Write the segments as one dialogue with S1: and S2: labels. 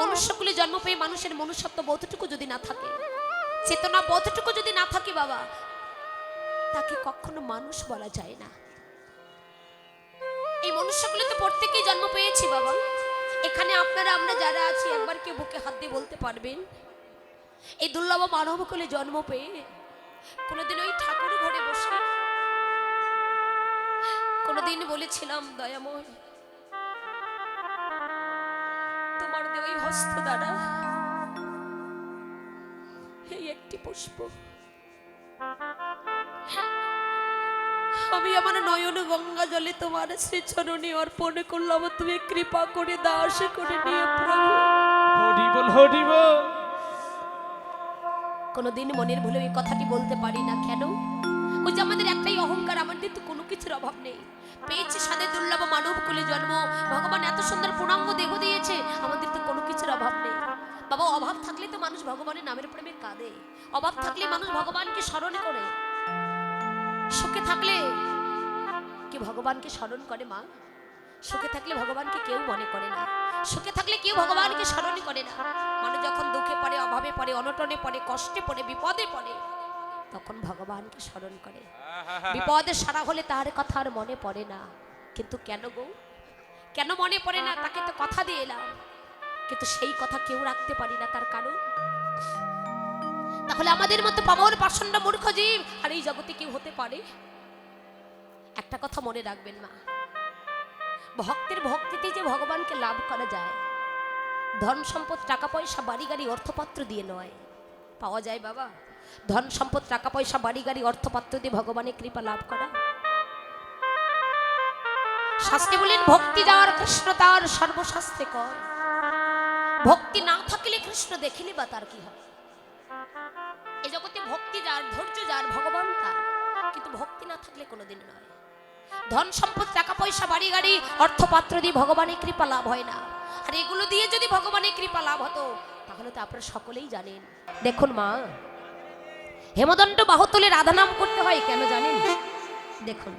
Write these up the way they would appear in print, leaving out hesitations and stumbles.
S1: মনুষ্যকুলে জন্ম পেয়ে মানুষের মনুষ্যত্ব বোধটুকু যদি না থাকে, চেতনা বোধটুকু যদি না থাকে বাবা, তাকে কখনো মানুষ বলা যায় না। এই মনুষ্যকুলে তো প্রত্যেকেই জন্ম পেয়েছি বাবা। এখানে আপনারা আমরা যারা আছি একবার কেউ বুকে হাত দিয়ে বলতে পারবেন এই দুর্লভ মানবকুলে জন্ম পেয়ে কোনোদিন ওই ঠাকুর ঘরে বসে কোনোদিন বলেছিলাম দয়াময় তোমার দেওয়া ওই হস্ত দ্বারা এই একটি পুষ্প আমি আমার নয়ন গঙ্গা জলে তোমার শ্রীচরণে অর্পণ করলাম, তুমি কৃপা করে দাস করে নিয়ে প্রভু।
S2: হরি বল হরি বল।
S1: কোনোদিন মনের ভুলে এই কথাটি বলতে পারি না কেন? ওই যে আমাদের একটাই অহংকার, আমাদের তো কোনো কিছুর অভাব নেই। পেয়েছে সাদে দুর্লভ মানব কুলে জন্ম, ভগবান এত সুন্দর পূর্ণাঙ্গ দেহ দিয়েছে, আমাদের তো কোনো কিছুর অভাব নেই বাবা। অভাব থাকলে তো মানুষ ভগবানের নামের প্রেমে কাঁদে, অভাব থাকলে মানুষ ভগবানকে স্মরণ করে। সুখে থাকলে কি ভগবানকে স্মরণ করে মা? সুখে থাকলে ভগবানকে কেউ মনে করে না, সুখে থাকলে কেউ ভগবানকে স্মরণ করে না। মানুষ যখন দুঃখে পড়ে, অভাবে পড়ে, অনটনে পড়ে, কষ্টে পড়ে, বিপদে পড়ে, তখন ভগবানকে স্মরণ করে। বিপদে সারা হলে তার কথা আর মনে পড়ে না। কিন্তু কেন গো, কেন মনে পড়ে না? তাকে তো কথা দিয়ে এলাম, কিন্তু সেই কথা কেউ রাখতে পারি না। তার কারণ তাহলে আমাদের মতো পামর পাষণ্ড মূর্খ জীব আর এই জগতে কেউ হতে পারে? একটা কথা মনে রাখবেন মা, ভক্তের ভক্তিতে যে ভগবানকে লাভ করা যায়, ধন সম্পদ টাকা পয়সা বাড়ি গাড়ি অর্থপাত্র দিয়ে নয়। পাওয়া যায় বাবা ধন সম্পদ টাকা পয়সা বাড়ি গাড়ি অর্থপাত্র দিয়ে ভগবানের কৃপা লাভ করা? শাস্ত্রে বলেন ভক্তি যার কৃষ্ণ তার সর্বশাস্ত্রে কর। ভক্তি না থাকলে কৃষ্ণ দেখিলে বা তার কি হয়? এই জগতে ভক্তি যার, ধৈর্য যার, ভগবান তার, কিন্তু ভক্তি না থাকলে কোনোদিন নয়। ধন সম্পদ টাকা পয়সা বাড়ি গাড়ি অর্থপাত্র দিয়ে ভগবানের কৃপা লাভ হয় না। আর এগুলো দিয়ে যদি ভগবানের কৃপা লাভ হতো তাহলে তো আপনারা সকলেই জানেন। দেখুন মা, হেমদণ্ড বাহুতলে রাধা নাম করতে হয় কেন জানেন? দেখুন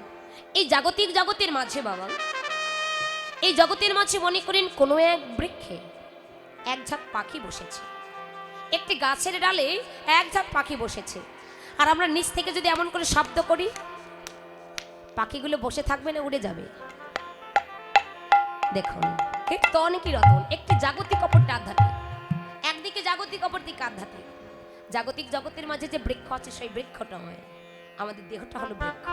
S1: এই জাগতিক জগতের মাঝে বাবা, এই জগতের মাঝে মনে করেন কোনো এক বৃক্ষে এক ঝাঁক পাখি বসেছে, একটি গাছের ডালে এক ঝাঁক পাখি বসেছে। আর আমরা নিচ থেকে যদি এমন করে শব্দ করি, পাখিগুলো বসে থাকবে না, উড়ে যাবে। দেখুন তো অনেকই রতন, একটি জাগতিক অপরটি আধ্যাত্মিক, একদিকে জাগতিক অপরদিকে আধ্যাত্মিক। জাগতিক জগতের মাঝে যে বৃক্ষ আছে সেই বৃক্ষটা হয় আমাদের দেহটা হলো বৃক্ষ,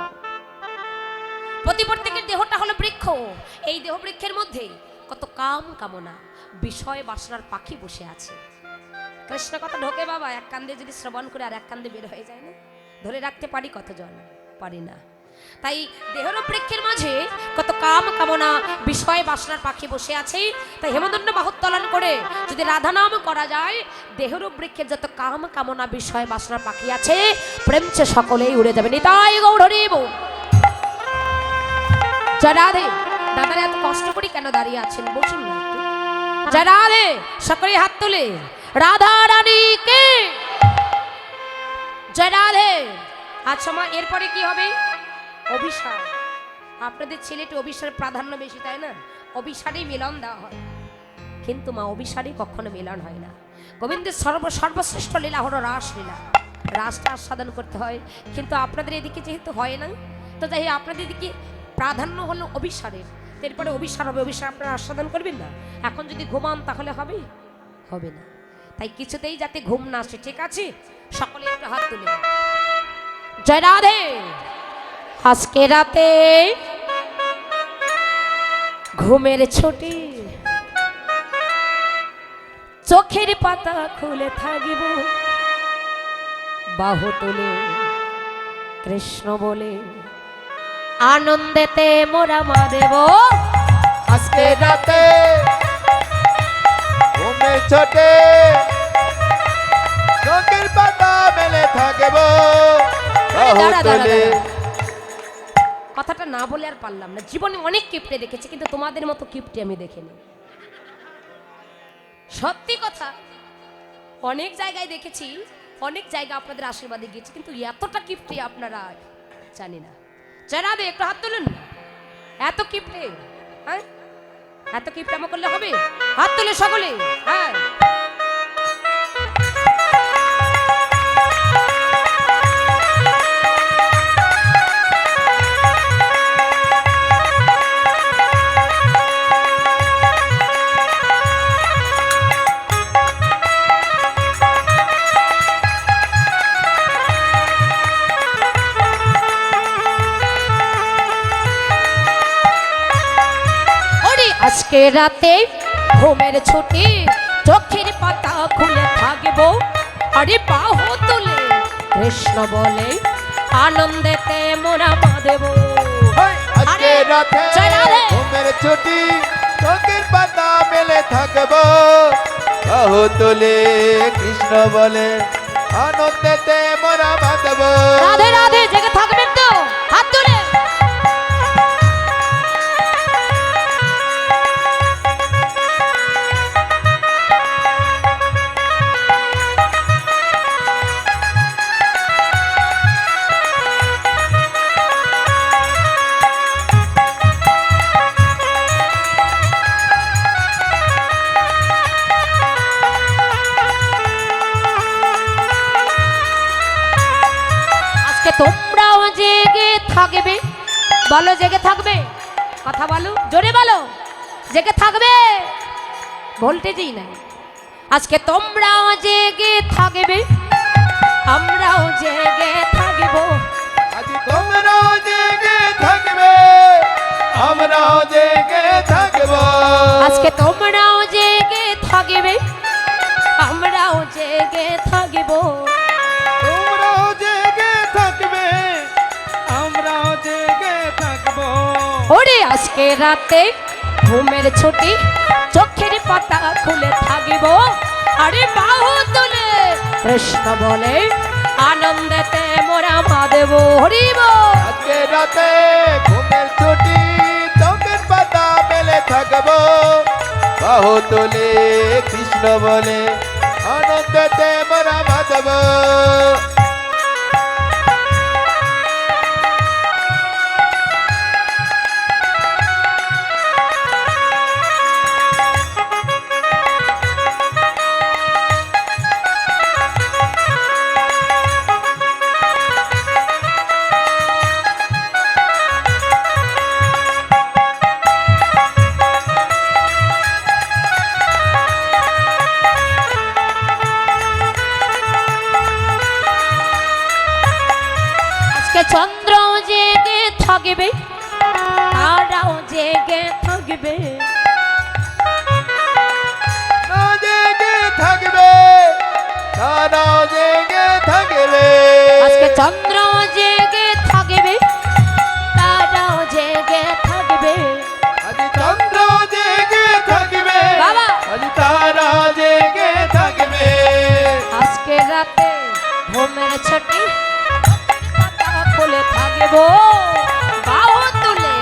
S1: প্রত্যেকের দেহটা হলো বৃক্ষ। এই দেহ বৃক্ষের মধ্যে কত কাম কামনা বিষয় বাসনার পাখি বসে আছে। কৃষ্ণ কথা ঢোকে বাবা, এক কান্দে যদি শ্রবণ করে আর এক কান্দে বের হয়ে যায় না, ধরে রাখতে পারি কতজন? পারি না। তাই দেহর বৃক্ষের মাঝে কত কাম কামনা বিষয় বাসনার পাখি বসে আছে। তাই হেমদণ্ড বাহুত্তোলন করে যদি রাধা নাম করা যায়, দেহর বৃক্ষের যত কাম কামনা বিষয় বাসনার পাখি আছে প্রেমচে সকলেই উড়ে যাবে। নিতাই গৌর হরি বল। জয় রাধে। দাদারা এত কষ্ট করে কেন দাঁড়িয়ে আছেন? বসুন না একটু। জয় রাধে। সকলে হাত তুলে রাধা রানীকে জয় রাধে। আচ্ছা মা, এরপরে কি হবে? অভিসার। আপনাদের ছেলেটি অভিসারের প্রাধান্য বেশি, তাই না? অভিসারেই মিলন দেওয়া হয়, কিন্তু মা অভিসারে কখনো মিলন হয় না। গোবিন্দের সর্বশ্রেষ্ঠ লীলা হলো রাসলীলা, রাসটা আস্বাদন করতে হয়, কিন্তু আপনাদের এদিকে যেহেতু হয় না, তো তাই আপনাদের এদিকে প্রাধান্য হলো অভিসারের। এরপরে অভিসার হবে, অভিসার আপনারা আস্বাদন করবেন না। এখন যদি ঘুমান তাহলে হবে? হবে না। তাই কিছুতেই যাতে ঘুম না আসে, ঠিক আছে? সকলে একটু হাত তুলে জয় রাধে। আজকে রাতে ঘুমের ছুটি, চোখের পাতা খুলে থাকিব, বাহু তুলে কৃষ্ণ বলে আনন্দেতে মোরা মাদেব।
S3: আজকে রাতে ঘুমের ছোটে চোখের পাতা মেলে থাকিব,
S1: কথাটা না বলে আর পারলাম না। জীবনে অনেক কিপ্টে দেখেছি, কিন্তু তোমাদের মতো কিপ্টে আমি দেখিনি। সত্যি কথা, অনেক জায়গায় দেখেছি, অনেক জায়গা আপনাদের আশীর্বাদে গিয়েছি, কিন্তু এতটা কিপ্টে আপনারা জানি না। যারা দে একটু হাত তুলুন। এত কিপ্টে, হ্যাঁ এত কিপ্টে করলে হবে? হাত তুলে সকলে, হ্যাঁ। আজকে রাতে ঘুমের ছুটি চোখের পাতা খুলে থাকবো আরে বাহু তুলে কৃষ্ণ বলে আনন্দেতে মোরা বাঁধব
S3: আজকে রাতে
S1: জয় রাধে।
S3: ঘুমের ছুটি চোখের পাতা মেলে থাকবো বাহু তুলে কৃষ্ণ বলে আনন্দেতে মোরা বাঁধব
S1: রাধে রাধে জেগে থাকবেন তো হাত তুলে আজকে তোমরাও জেগে থাকবে বলো জেগে থাকবে কথা বলো জোরে বলো জেগে থাকবে ভোল্টেজই নাই আজকে তোমরাও জেগে থাকবে আমরাও জেগে থাকবো
S3: আজ তোমরাও জেগে থাকবে আমরাও জেগে থাকবো
S1: আজকে তোমরাও জেগে থাকবে আমরাও জেগে থাকবো
S2: তোমরাও জেগে থাকবে আমরাও জেগে থাকবো
S1: ওরে আজকে রাতে ঘুমের ছুটি চোখের পাতা খুলে থাকিব আরে বাহু তুলে কৃষ্ণ বলে আনন্দেতে মোরা বাঁধব হরিব
S3: আজকে রাতে ঘুমের ছুটি চোখের পাতা মেলে থাকবো বাহু তুলে কৃষ্ণ বলে আনন্দেতে মোরা বাঁধব
S1: আজকে চন্দ্র জেগে থাকবে তারাও জেগে থাকবে
S3: না জেগে থাকবে তারাও জেগে থাকবে
S1: আজকে চন্দ্র জেগে থাকবে তারাও জেগে থাকবে
S3: আজ চন্দ্র জেগে থাকবে
S1: বাবা।
S3: আজ তারা জেগে থাকবে
S1: আজকে রাতে ঘুমের ছুটি পাতা খুলে থাকবো বাহু তুলে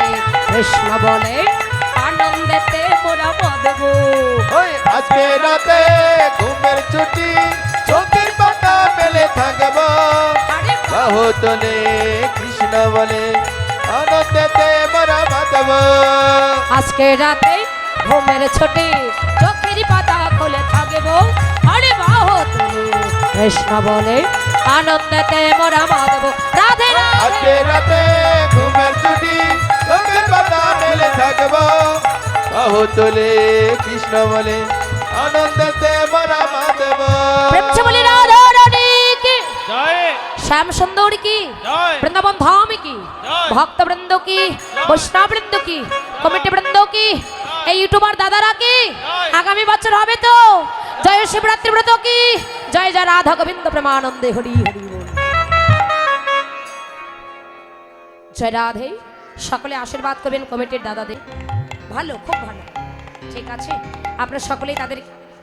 S1: কৃষ্ণ বলে আনন্দেতে মোরা বাঁধব
S3: ওই আজকে রাতে ঘুমের ছুটি চোখের পাতা মেলে থাকবো
S1: আরে
S3: বাহু তোলে কৃষ্ণ বলে আনন্দেতে মোরা বাঁধব
S1: আজকে রাতে ঘুমের ছুটি চোখের পাতা খুলে থাকবো আরে বাহু তুলে কৃষ্ণ বলে আনন্দেতে মোরা বাঁধব রাধে
S3: আজকে
S1: রাধে
S3: রাতে ঘুমের ছুটি চোখের পাতা মেলে থাকবো বাহু তোলে কৃষ্ণ বলে আনন্দেতে মোরা বাঁধব
S1: প্রেম से बोली राधा रानी की
S2: জয়
S1: श्याम सुंदर की
S2: জয়
S1: वृंदावन धाम की
S2: जय।
S1: भक्त वृंदों की वैष्णव वृंदों की कमिटी वृंदों की এই ইউটিউবার দাদারা কি
S2: জয়।
S1: আগামী বছর হবে তো জয় শিবরাত্রি ব্রত কি জয় জয় রাধা গোবিন্দ প্রেমানন্দে হরি হরি বল। জয় রাধে সকলে আশীর্বাদ করবেন কমিটির দাদাদের ভালো খুব ভালো ঠিক আছে আপনারা সকলেই তাদের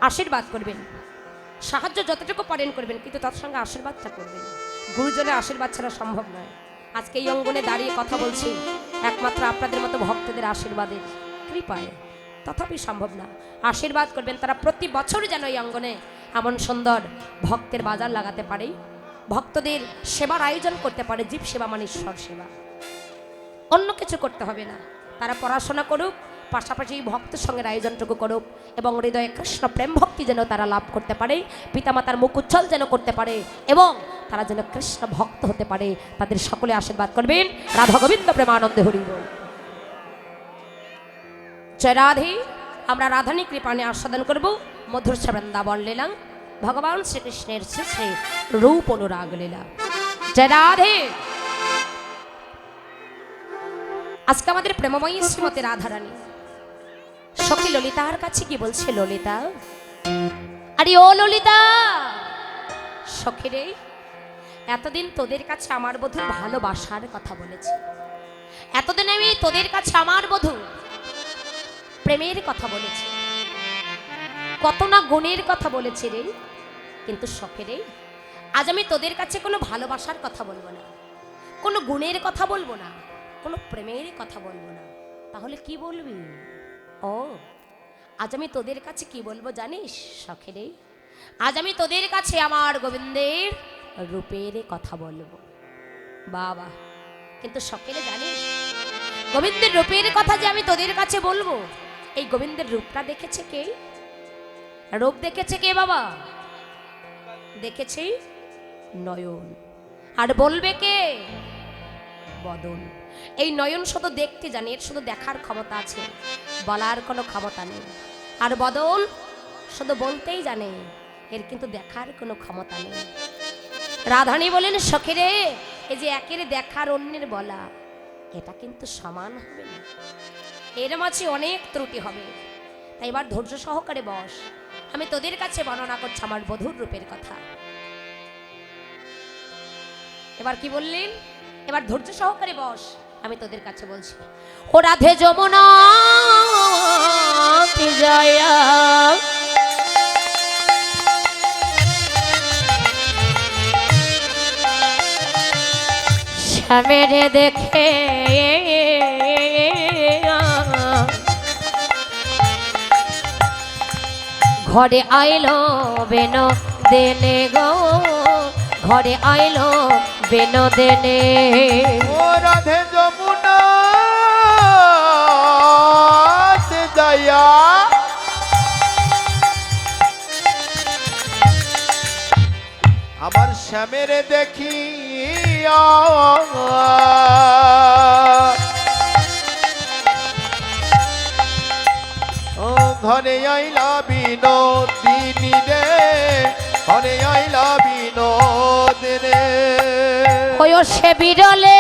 S1: আশীর্বাদ করবেন সাহায্য যতটুকু পারেন করবেন কিন্তু তার সঙ্গে আশীর্বাদটা করবেন গুরুজনের আশীর্বাদ ছাড়া সম্ভব নয় আজকে এই অঙ্গনে দাঁড়িয়ে কথা বলছি একমাত্র আপনাদের মতো ভক্তদের আশীর্বাদের কৃপায় তথাপি সম্ভব না আশীর্বাদ করবেন তারা প্রতি বছর যেন এই অঙ্গনে এমন সুন্দর ভক্তের বাজার লাগাতে পারে ভক্তদের সেবার আয়োজন করতে পারে জীব সেবা মানে ঈশ্বর সেবা অন্য কিছু করতে হবে না তারা পড়াশোনা করুক পাশাপাশি ভক্তের সঙ্গে আয়োজনটুকু করুক এবং হৃদয়ে কৃষ্ণ প্রেম ভক্তি যেন তারা লাভ করতে পারে পিতামাতার মুখ উজ্জ্বল যেন করতে পারে এবং তারা যেন কৃষ্ণ ভক্ত হতে পারে তাদের সকলে আশীর্বাদ করবেন রাধা গোবিন্দ প্রেমানন্দে হরি বল। জয় রাধে আমরা রাধানী কৃপানে আস্বাদন করব মধুর বৃন্দাবন লীলা ভগবান শ্রীকৃষ্ণের শ্রী শ্রী রূপ অনুরাগ লীলা। জয় রাধে। আজকে আমাদের প্রেমময়ী শ্রীমতী রাধারানী সখী ললিতার কাছে কি বলছে, ললিতা, আরে ও ললিতা, সখী রে, এতদিন তোদের কাছে আমার বধূর ভালোবাসার কথা বলেছি, এতদিন আমি তোদের কাছে আমার বধূ প্রেমের কথা বলেছি, কত না গুণের কথা বলেছি রে, কিন্তু সখী রে, আজ আমি তোদের কাছে কোনো ভালোবাসার কথা বলবো না, কোনো গুণের কথা বলবো না, কোনো প্রেমের কথা বলবো না। তাহলে কি বলবি? ও, আজ আমি তোদের কাছে কি বলবো জানিস সখী রে? আজ আমি তোদের কাছে আমার গোবিন্দের রূপের কথা বলবো। বাবা, কিন্তু সখী রে জানিস, গোবিন্দের রূপের কথা যে আমি তোদের কাছে বলবো, এই গোবিন্দের রূপটা দেখেছে কে? রূপ দেখেছে কে বাবা? দেখেছে নয়ন। আর বলবে কে? বদন। এই নয়ন শুধু দেখতে জানে, এর শুধু দেখার ক্ষমতা আছে, বলার কোনো ক্ষমতা নেই। আর বদন শুধু বলতেই জানে, এর কিন্তু দেখার কোনো ক্ষমতা নেই। রাধানী বলেন, সখী রে, এই যে একের দেখার অন্যের বলা, এটা কিন্তু সমান হবে না, এর মাঝে অনেক ত্রুটি হবে। তাই এবার ধৈর্য সহকারে বস, আমি তোদের কাছে বর্ণনা করছি আমার বধূর রূপের কথা। এবার কি বললেন? এবার ধৈর্য সহকারে বস, আমি তোদের কাছে বলছি। ও রাধে যমুনা যায়া শ্যামেরে দেখে ঘরে আইলো বেনো দেনে গো, ঘরে আইলো বেনো দেনে।
S3: ও রাধে যমুনা যাইয়া আমার শ্যামের দেখিয়া ও ঘরে আইলা বিনোদিনী রে, ঘরে আইলা বিনোদিনী।
S1: ওই সে বিরলে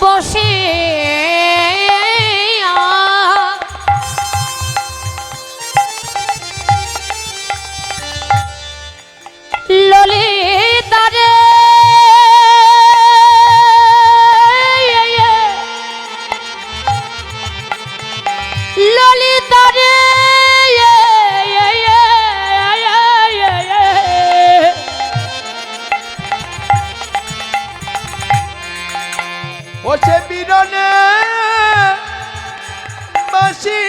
S1: বসে ললিতারে ললিতারে
S3: ও সে বিরলে বাসি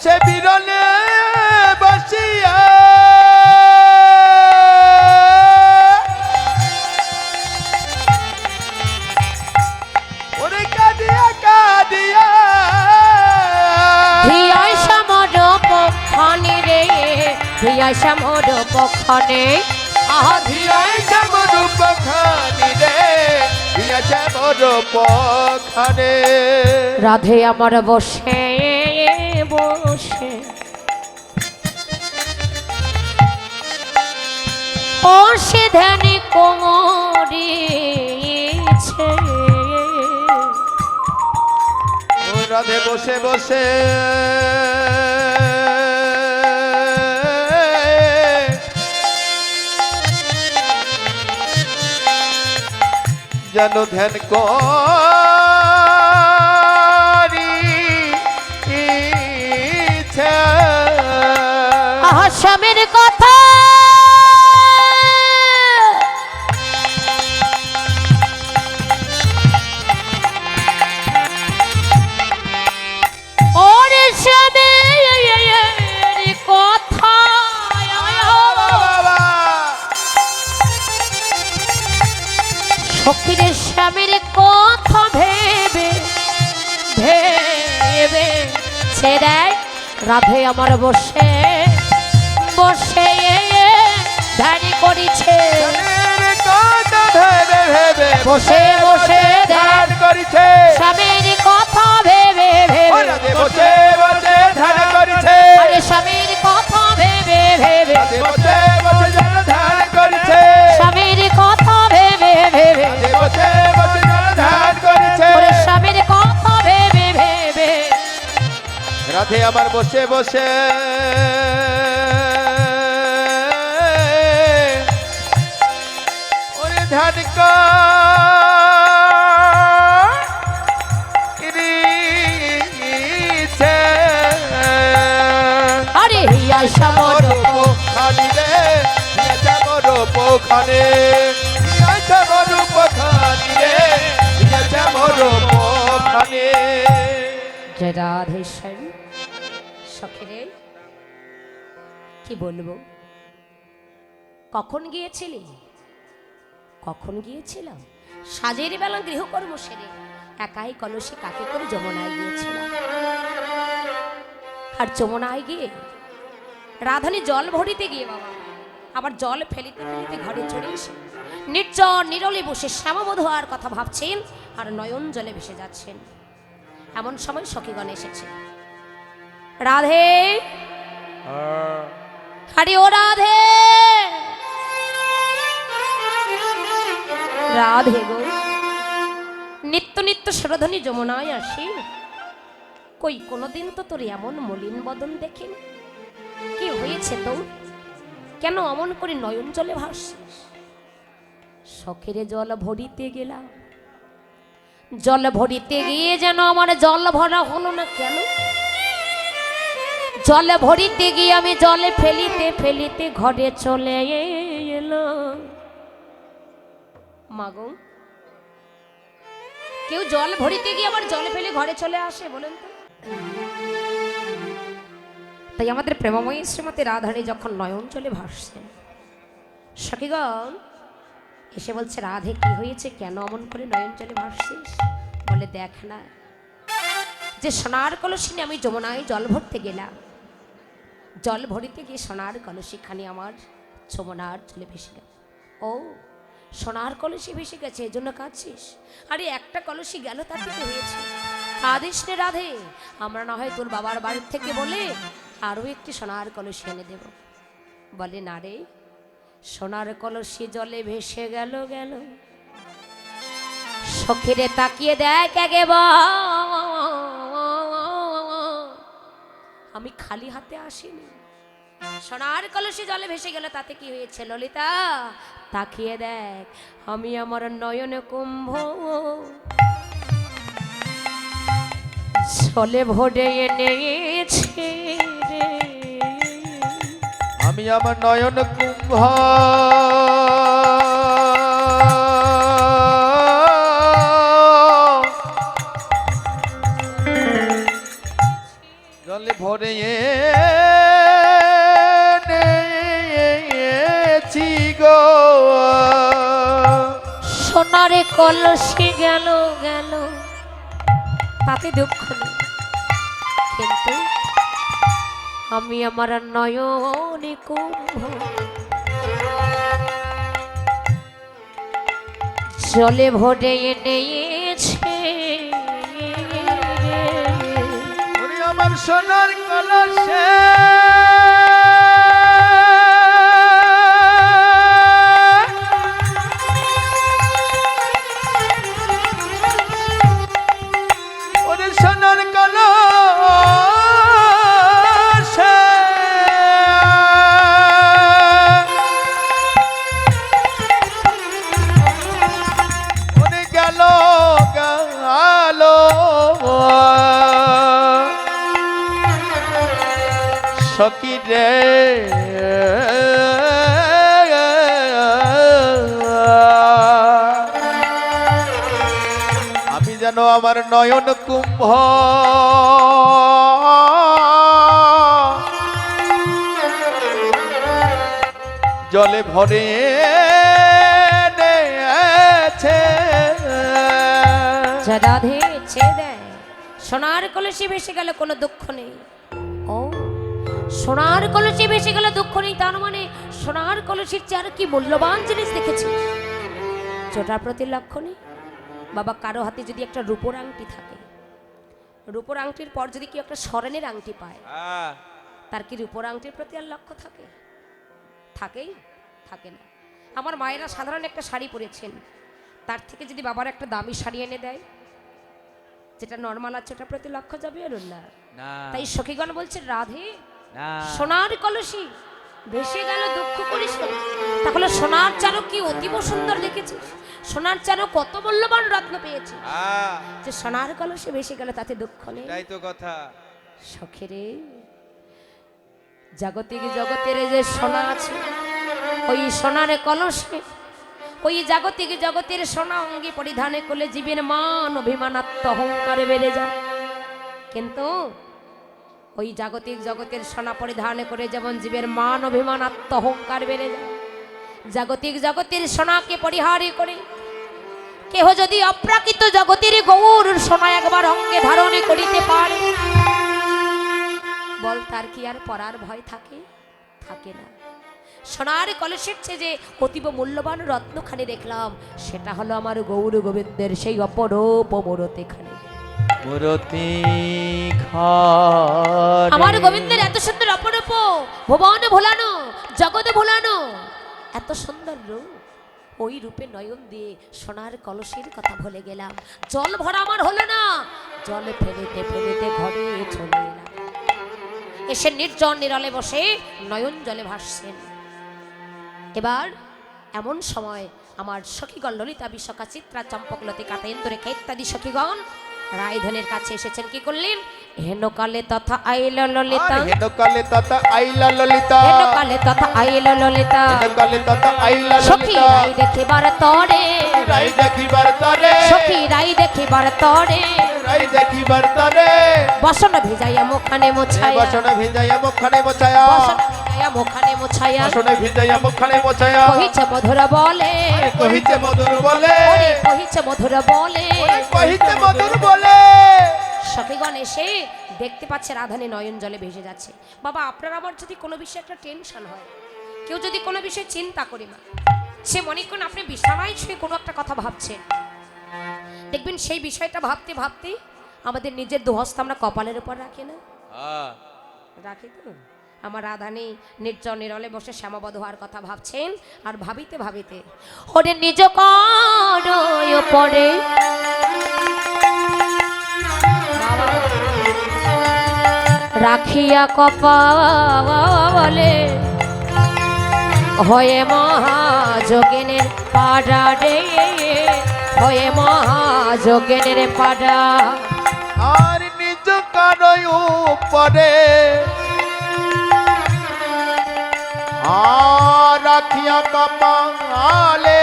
S3: সে বিরলে বসিয়া ওরে কাঁদিয়া কাঁদিয়া
S1: ধিয়ায় সমর পক্ষণে রে, ধিয়ায় সমর পক্ষণে, আহা
S3: ধিয়ায় সমর পক্ষণে রে, ধিয়ায় সমর পক্ষণে।
S1: রাধে আমার বসে বসে ও সে ধ্যানে কোমরিছে,
S3: ও রাধে বসে বসে যেন ধ্যান করিছে
S1: আহা স্বামীর কথা ওরে স্বামীর কথা সখীর স্বামীর কথা ভেবে ভেবে রাধে আমার বসে বসে ধ্যান করিছে,
S3: স্বামীর কথা ভেবে ভেবে
S1: বসে বসে
S3: ধ্যান করিছে,
S1: স্বামীর কথা ভেবে
S3: ও রাধে
S1: ভেবে
S3: বসে বসে ধ্যান করিছে,
S1: আরে স্বামীর কথা ভেবে ভেবে
S3: রাধে বসে বসে যেন ধ্যান করিছে,
S1: স্বামীর কথা ভেবে ভেবে
S3: রাধে বসে বসে যেন ধ্যান করিছে।
S1: ওরে স্বামীর কথা ভেবে ভেবে
S3: রাধে আমার বসে বসে ওরে ধ্যান করিছে।
S1: আরে হিয়া সমর
S3: খানি রে হিয়াছে মোর পোখানে, হিয়াছে মোর পোখানি রে হিয়াছে মোর পোখানে।
S1: জয় রাধেশ্বর। সখীরে কি বলবো, কখন গিয়েছিলি? কখন গিয়েছিলাম? সাজের বেলা গৃহকর্ম সেরে একাই কলসে কাকে করে যমুনায় গিয়েছিলাম। আর যমুনায় গিয়ে রাধানী জল ভরিতে গিয়ে বাবা আবার জল ফেলিতে ফেলিতে ঘরে চলে এসে নির্জন নিরলে বসে শ্যামবধূ আর কথা ভাবছেন আর নয়ন জলে ভেসে যাচ্ছেন। এমন সময় সখীগণ এসেছে। রাধে, আরে ও রাধে, রাধে গো, নিত্য নিত্য সুরধনী যমুনায় আসি, কই কোনোদিন তো তোর এমন মলিন বদন দেখিনি। কি হয়েছে তোর? কেন অমন করে নয়ন জলে ভাসছিস? শখেরে জল ভরিতে গেলাম, জল ভরিতে গিয়ে যেন আমার জল ভরা হলো না কেন? জলে ভরিতে গিয়ে আমি জলে ফেলিতে ফেলিতে ঘরে চলে এলো। মাগো, কেউ জল ভরিতে গিয়ে আবার জলে ফেলে ঘরে চলে আসে বলেন তো? তাই আমাদের প্রেমময়ী শ্রীমতী রাধারানী যখন নয়ন জলে ভাসছেন, সখীগণ এসে বলছে, রাধে কি হয়েছে, কেন অমন করে নয়ন জলে ভাসছিস? বলে, দেখ না, যে সোনার কলসি নিয়ে আমি যমুনায় জল ভরতে গেলাম, জল ভরিতে গিয়ে সোনার কলসি খানি আমার যমুনার জলে ভেসে গেল। ও, সোনার কলসি ভেসে গেছে এজন্য কাঁদছিস? আরে একটা কলসি গেল তার থেকে হয়েছে, কাঁদিস নে রাধে, আমরা না হয় তোর বাবার বাড়ির থেকে বলে আরও একটি সোনার কলসি এনে দেব। বলে, না রে, সোনার কলসি জলে ভেসে গেল গেল, সখীরে তাকিয়ে দেখ আমি খালি হাতে আসিনি। সোনার কলসি জলে ভেসে গেল তাতে কি হয়েছে ললিতা? তাকিয়ে দেখ, আমি আমার নয়ন কুম্ভ জলে ভরে এনেছি রে।
S3: আমি আমার নয়ন কুম্ভ জলে ভরে এনেছি গো।
S1: সোনারে কলসি গেল গেল তাতে দুঃখ নেই, কিন্তু আমি আমার নয়ন কুম্ভ জলে ভরে এনেছি।
S3: ওরে আমার সোনার কলসে ওরে সোনার কলসে ওরে গেল গেল সখী রে। আমি যেন আমার নয়ন কুম্ভ জলে ভরে এনেছে।
S1: রাধে ছেড়ে দেয়, সোনার কলসি ভেসে গেল কোনো দুঃখ নেই। ও সোনার কলসি ভেসে গেলে দুঃখ নেই, তার মানে সোনার কলসির চেয়ে আর কি মূল্যবান জিনিস দেখেছি যেটার প্রতি লক্ষ্য নেই। বাবা, কারো হাতে যদি একটা রূপোর আংটি থাকে, রূপোর আংটির পর যদি কেউ একটা স্বর্ণের আংটি পায়, তার কি রূপোর আংটির প্রতি আর লক্ষ্য থাকে? থাকেই? থাকে না। আমার মায়েরা সাধারণ একটা শাড়ি পরেছেন, তার থেকে যদি বাবার একটা দামি শাড়ি এনে দেয়, যেটা নর্মাল আছে ওটার প্রতি লক্ষ্য যাবে আর না। তাই সখীগণ বলছে, রাধে সোনার কলসি ভেসে গেল দুঃখ করিস না। তাহলে সোনার চারক কি অতীব সুন্দর দেখেছিস? সোনার চারক কত মূল্যবান রত্ন পেয়েছে, যে সোনার কলসি ভেসে গেল তাতে দুঃখ নেই।
S3: তাই তো কথা।
S1: সখেরে, জাগতিক জগতের যে সোনা আছে, ওই সোনার কলসে, ওই জাগতিক জগতের সোনা অঙ্গে পরিধানে করলে জীবের মান অভিমান আত্ম অহংকারে বেড়ে যায়। কিন্তু ওই জাগতিক জগতের সোনা পরিধানে করে যেমন জীবের মান অভিমান আত্ম অহংকার বেড়ে যায়, জাগতিক জগতের সোনাকে পরিহারে করে কেহ যদি অপ্রাকৃত জগতের গৌর সোনা একবার অঙ্গে ধারণে করিতে পারে, বল তার কি আর পরার ভয় থাকে? থাকে না। সোনার কলসের চেয়ে যে অতীব মূল্যবান রত্নখানি দেখলাম, সেটা হলো আমার গৌর গোবিন্দের সেই অপরূপ মূরতিখানি। আমার গোবিন্দের এত সুন্দর অপরূপ, ভুবন ভোলানো, জগৎ ভোলানো এত সুন্দর রূপ, ওই রূপে নয়ন দিয়ে সোনার কলসের কথা ভুলে গেলাম। জল ভরা আমার হলো না, জল ফেলিতে ফেলিতে ঘরে চলে এলাম। এসে নির্জন নিরলে বসে নয়ন জলে ভাসছেন। এবার এমন সময় আমার সখীগণ ললিতা, বিশ্বকা, চিত্রা, চম্পক, লতিকা, ইন্দ্রেখা ইত্যাদি সখীগণ রায়ধনের কাছে এসেছেন। কি করলেন? হেন কালে তথা আইল ললিতা,
S3: হেন কালে তথা আইলা ললিতা,
S1: হেন কালে তথা আইল ললিতা,
S3: হেন কালে তথা আইলা
S1: সখী
S3: ললিতা।
S1: রাই দেখিবার তরে,
S3: রাই দেখিবার তরে,
S1: সখী রাই দেখিবার তরে,
S3: রাই দেখিবার তরে।
S1: বসন ভিজাইয়া মুখানে মোছাইয়া,
S3: বসনে ভিজাইয়া মুখখানে মোছায়া,
S1: বসন ভিজাইয়া মুখানে মোছাইয়া,
S3: বসনে ভিজাইয়া মুখখানে মোছায়া।
S1: কহিছে মধুর বলে,
S3: কহিতে মধুর বলে,
S1: ওরে কহিছে মধুর বলে,
S3: কহিতে মধুর বলে।
S1: সখীগণ এসে দেখতে পাচ্ছে রাধানী নয়ন জলে ভেসে যাচ্ছে। বাবা, আপনার আমার যদি কোনো বিষয়ে একটা টেনশন হয়, কেউ যদি কোনো বিষয়ে চিন্তা করে না, সে মনে করেন আপনি বিছানায় শুয়ে কোনো একটা কথা ভাবছেন, দেখবেন সেই বিষয়টা ভাবতে ভাবতে আমাদের নিজের দুহস্ত আমরা কপালের উপর রাখি না? রাখি তো। আমার রাধানী নির্জন নিরলে বসে শ্যামাবধ হওয়ার কথা ভাবছেন, আর ভাবিতে ভাবিতে ওরে নিজ করয় পড়ে রাখিয়া কপালে হয়ে মহাযোগিনীর পাড়া রে, হয়ে মহাযোগিনীর পাড়া।
S3: আর নিজ কারয় উপরে আর রাখিয়া কপালে,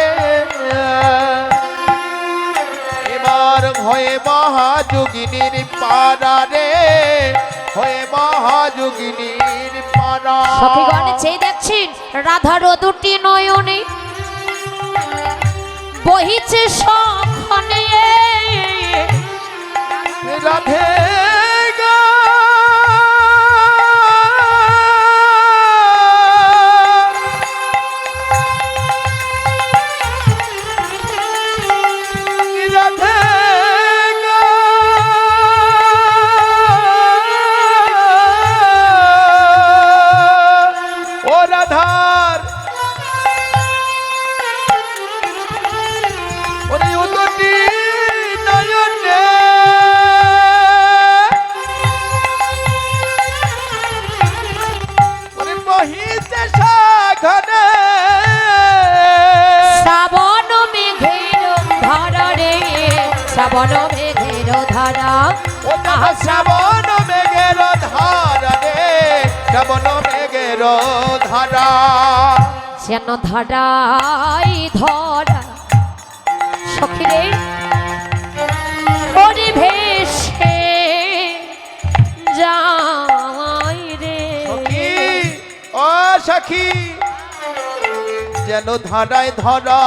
S3: এবার হয়ে মহাযোগিনীর পাড়া রে, হয়ে মহাযোগিনীর পাড়া।
S1: সখীগণ চেয়ে দেখছেন রাধার দুটি নয়নে বহিছে সখনে,
S3: রাধে গো রাধে গো ও রাধার ওরে উদতি নয়নে ওরে বহিতে সাগরে
S1: শ্রাবণ মেঘের ধারা রে, শ্রাবণ মেঘের ধারা,
S3: ও তাহা শ্রাবণ মেঘের ধারা রে, শ্রাবণ মেঘের ধারা।
S1: যেন ধারাই ধরা সখীরে ওরে ভেসে যাই রে।
S3: সখী ও সখী যেন ধারায় ধরা,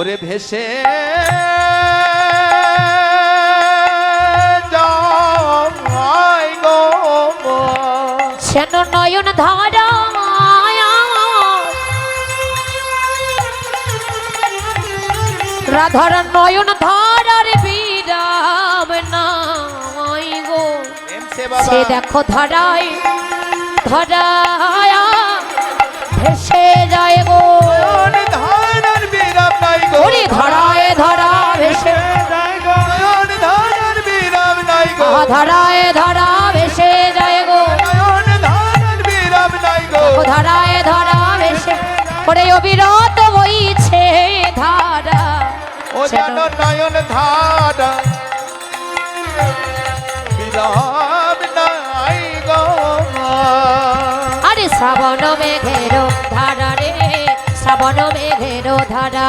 S3: ওরে ভেসে যায় গো
S1: যেন নয়ন ধারা রাধার নয়ন ধারার বিরাম নাই গো
S3: এমসে বাবা
S1: সে দেখো ধরায় ধরায় ভেসে যায় গো
S3: নয়ন ধারার বিরাম নাই গো
S1: ওরে ধরায় ধরা ভেসে
S2: যায় গো
S3: নয়ন ধারার বিরাম নাই গো
S1: ধরায় ধরা ভেসে যায় গো
S3: নয়ন ধারার বিরাম নাই গো
S1: ধরায় ধরা ভেসে ওরে অবিরত বইছে ধারা
S3: ও যেন নয়ন ধারা বিরাম নাই গো
S1: আরে শ্রাবণ মেঘের ধারা রে শ্রাবণ মেঘের ধারা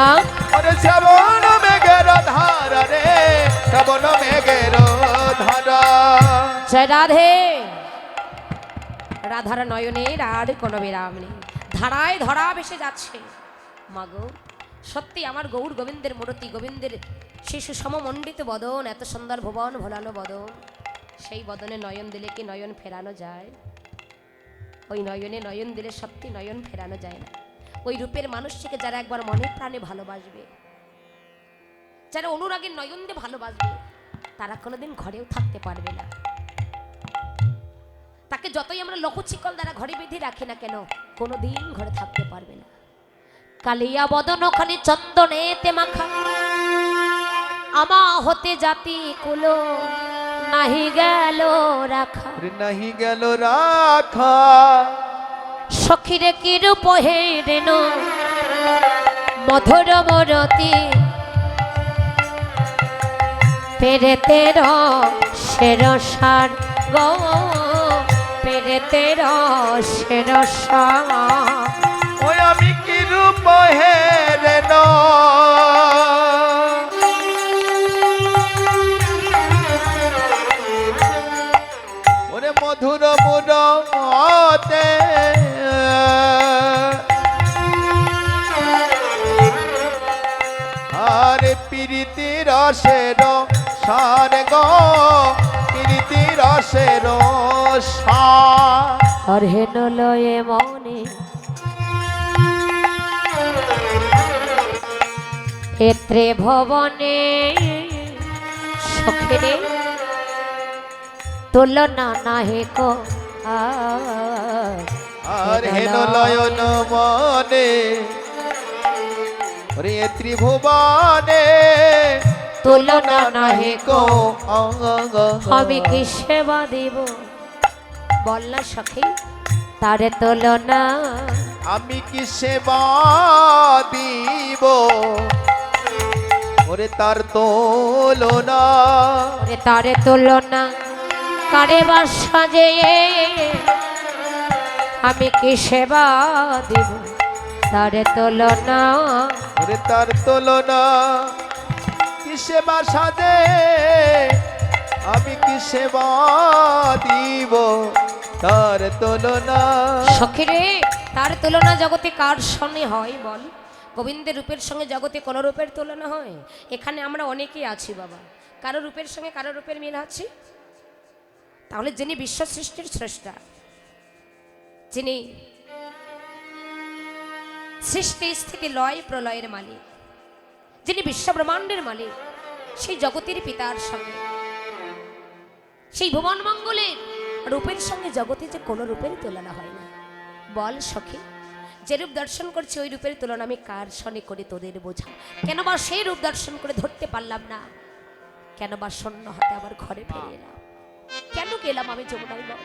S3: ওরে শ্রাবণ মেঘের ধারা রে শ্রাবণ মেঘের ধারা
S1: জয় রাধে রাধার নয়নের আর কোনো বিরাম নেই ধারায় ধরা ভেসে যাচ্ছে মাগো সত্যি আমার গৌর গোবিন্দের মূর্তি গোবিন্দের শিশু সমমণ্ডিত বদন এত সুন্দর ভুবন ভোলানো বদন সেই বদনে নয়ন দিলে কি নয়ন ফেরানো যায় ওই নয়নে নয়ন দিলে সত্যি নয়ন ফেরানো যায় না ওই রূপের মানুষটিকে যারা একবার মনে প্রাণে ভালোবাসবে যারা অনুরাগের নয়ন দিয়ে ভালোবাসবে তারা কোনোদিন ঘরেও থাকতে পারবে না তাকে যতই আমরা লঘুচিকল দ্বারা ঘরে বেঁধে রাখি না কেন কোনোদিন ঘরে থাকতে পারবে না কালিয়া বদন ওখানে চন্দনেতে মাখা আমা হতে জাতি কুলো নাহি গেল রাখা
S3: ওরে নাহি গেল রাখা
S1: সখীরে কি রূপ হেরেন মধুর মরতি পেরেতের শেরসার গো পেরেতের শেরসার
S3: ওই আমি কি রূপ হেরে ন ওরে মধুর মুরতে আরে প্রীতি রসের সার গো প্রীতি রসের সার
S1: আর হেন লয়ে মনে এত্রে ভবনে সখেরে তুলনা নাহে কো
S3: আর হেন লয়ন মনে রে ত্রিভুবনে
S1: তুলনা নাহে
S3: কো
S1: কো আমি কি সেবা দিব বললা সখী তারে তুলনা
S3: আমি কি সেবা দিব ওরে তার তুলনা
S1: ওরে তারে তুলনা কারে বা সাজে আমি কি সেবা দিব তারে তুলনা
S3: ওরে তার তুলনা কি সেবা সাজে আমি কি সেবা দিব তার তুলনা
S1: সখীরে তার তুলনা জগতে কার সঙ্গে হয় বল গোবিন্দের রূপের সঙ্গে জগতে কোন রূপের তুলনা হয় এখানে আমরা অনেকেই আছি বাবা কারো রূপের সঙ্গে কারো রূপের মিল আছে তাহলে যিনি বিশ্ব সৃষ্টির স্রষ্টা যিনি সৃষ্টি স্থিতি লয় প্রলয়ের মালিক যিনি বিশ্ব ব্রহ্মাণ্ডের মালিক সেই জগতের পিতার সঙ্গে সেই ভুবন মঙ্গলের রূপের সঙ্গে জগতে যে কোনো রূপের তুলনা হয় না বল সখী যে রূপ দর্শন করছি ওই রূপের তুলনা আমি কার সনে করে তোদের বোঝা কেন বা সেই রূপ দর্শন করে ধরতে পারলাম না কেন বা শূন্য হাতে আবার ঘরে ফিরে এলাম কেন গেলাম আমি যমুনায় বল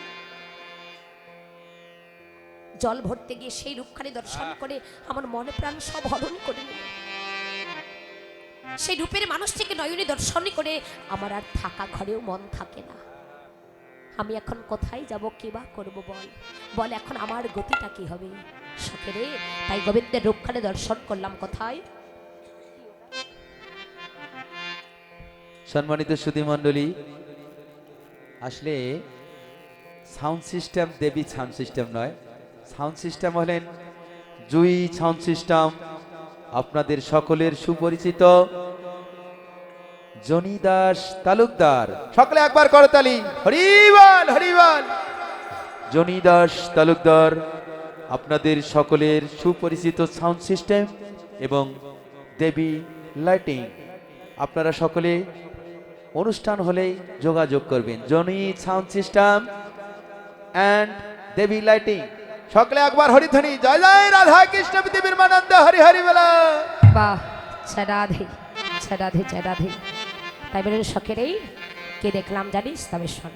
S1: জল ভরতে গিয়ে সেই রূপখানি দর্শন করে আমার মনে প্রাণ সব হরণ করে নিল সেই রূপের মানুষটিকে নয়নে দর্শন করে আমার আর থাকা ঘরেও মন থাকে না আমি এখন কোথায় যাব কি বা করবো বল বল এখন আমার গতিটা কি হবে সখেরে তাই গোবিন্দের রূপখানে দর্শন করলাম কোথায়
S4: সম্মানিত সুধী মণ্ডলী আসলে সাউন্ড সিস্টেম দেবী সাউন্ড সিস্টেম নয় সাউন্ড সিস্টেম হলেন জুই সাউন্ড সিস্টেম আপনাদের সকলের সুপরিচিত জনি দাস তালুকদার।
S3: সকলে একবার করতালি, হরিবল হরিবল।
S4: জনি দাস তালুকদার আপনাদের সকলের সুপরিচিত সাউন্ড সিস্টেম এবং দেবী লাইটিং। আপনারা সকলে অনুষ্ঠান হলেই যোগাযোগ করবেন। Johnny sound system and Debi lighting.
S3: সকলে একবার হরিধ্বনি, জয় জয় রাধা কৃষ্ণ পৃথিবীর মানন্দ হরি হরি বলা।
S1: বাহ, জয় রাধে জয় রাধে জয় রাধে। তাই বলে শখেরই কে দেখলাম জানিস? তবে শোন।